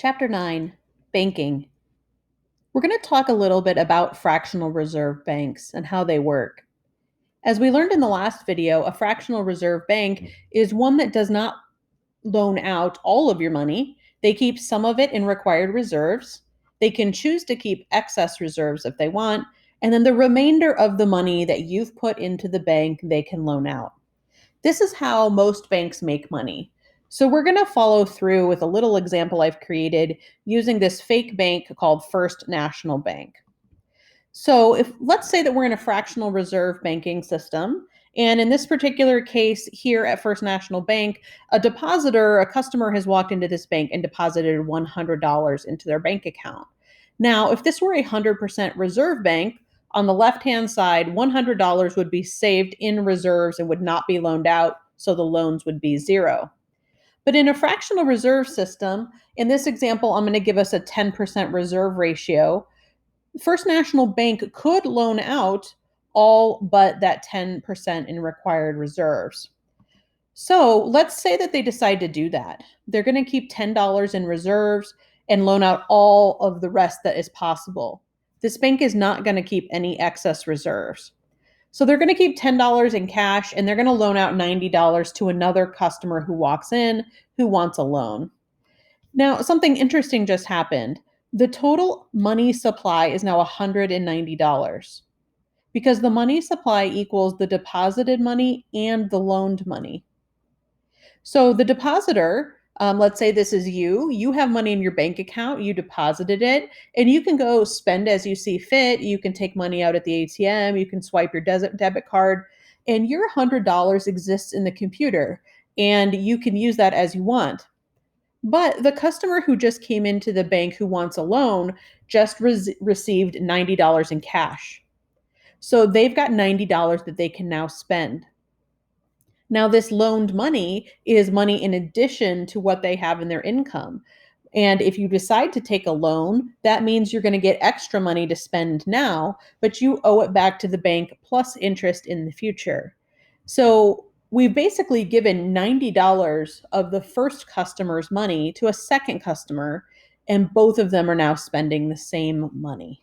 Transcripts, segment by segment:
Chapter 9, Banking. We're going to talk a little bit about fractional reserve banks and how they work. As we learned in the last video, a fractional reserve bank is one that does not loan out all of your money. They keep some of it in required reserves. They can choose to keep excess reserves if they want, and then the remainder of the money that you've put into the bank, they can loan out. This is how most banks make money. So we're going to follow through with a little example I've created using this fake bank called First National Bank. So if let's say that we're in a fractional reserve banking system, and in this particular case here at First National Bank, a customer has walked into this bank and deposited $100 into their bank account. Now, if this were a 100% reserve bank, on the left-hand side, $100 would be saved in reserves and would not be loaned out, so the loans would be zero. But in a fractional reserve system, in this example, I'm going to give us a 10% reserve ratio. First National Bank could loan out all but that 10% in required reserves. So let's say that they decide to do that. They're going to keep $10 in reserves and loan out all of the rest that is possible. This bank is not going to keep any excess reserves. So they're going to keep $10 in cash and they're going to loan out $90 to another customer who walks in who wants a loan. Now, something interesting just happened. The total money supply is now $190 because the money supply equals the deposited money and the loaned money. So the depositor, let's say this is you have money in your bank account, you deposited it, and you can go spend as you see fit. You can take money out at the ATM, you can swipe your debit card, and your $100 exists in the computer, and you can use that as you want. But the customer who just came into the bank who wants a loan just received $90 in cash. So they've got $90 that they can now spend. Now, this loaned money is money in addition to what they have in their income. And if you decide to take a loan, that means you're going to get extra money to spend now, but you owe it back to the bank plus interest in the future. So we've basically given $90 of the first customer's money to a second customer, and both of them are now spending the same money.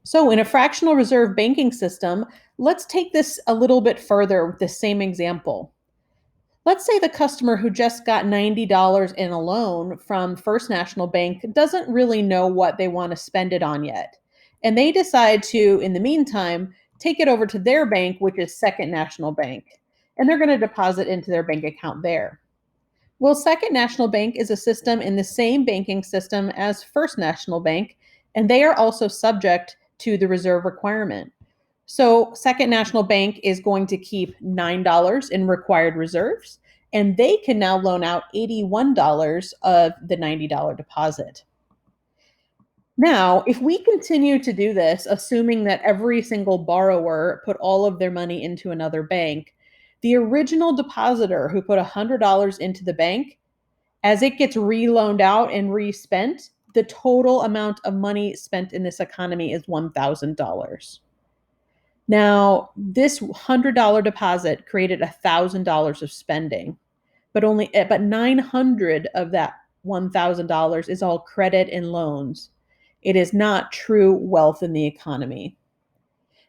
So in a fractional reserve banking system, let's take this a little bit further with the same example. Let's say the customer who just got $90 in a loan from First National Bank doesn't really know what they want to spend it on yet. And they decide to, in the meantime, take it over to their bank, which is Second National Bank. And they're going to deposit into their bank account there. Well, Second National Bank is a system in the same banking system as First National Bank, and they are also subject to the reserve requirement. So Second National Bank is going to keep $9 in required reserves, and they can now loan out $81 of the $90 deposit. Now, if we continue to do this, assuming that every single borrower put all of their money into another bank, the original depositor who put $100 into the bank, as it gets reloaned out and respent, the total amount of money spent in this economy is $1,000. Now, this $100 deposit created $1,000 of spending, but 900 of that $1,000 is all credit and loans. It is not true wealth in the economy.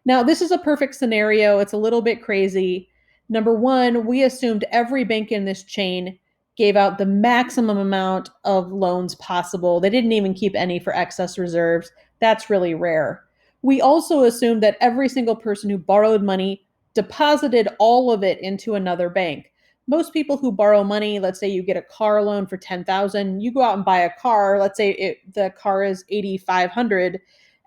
Now, this is a perfect scenario. It's a little bit crazy. Number one, we assumed every bank in this chain gave out the maximum amount of loans possible. They didn't even keep any for excess reserves. That's really rare. We also assumed that every single person who borrowed money deposited all of it into another bank. Most people who borrow money, let's say you get a car loan for $10,000, you go out and buy a car, let's say the car is $8,500,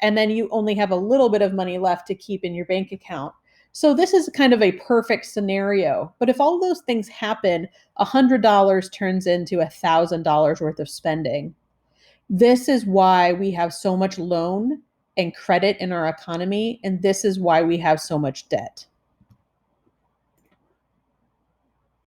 and then you only have a little bit of money left to keep in your bank account. So this is kind of a perfect scenario. But if all those things happen, $100 turns into $1,000 worth of spending. This is why we have so much loan and credit in our economy, and this is why we have so much debt.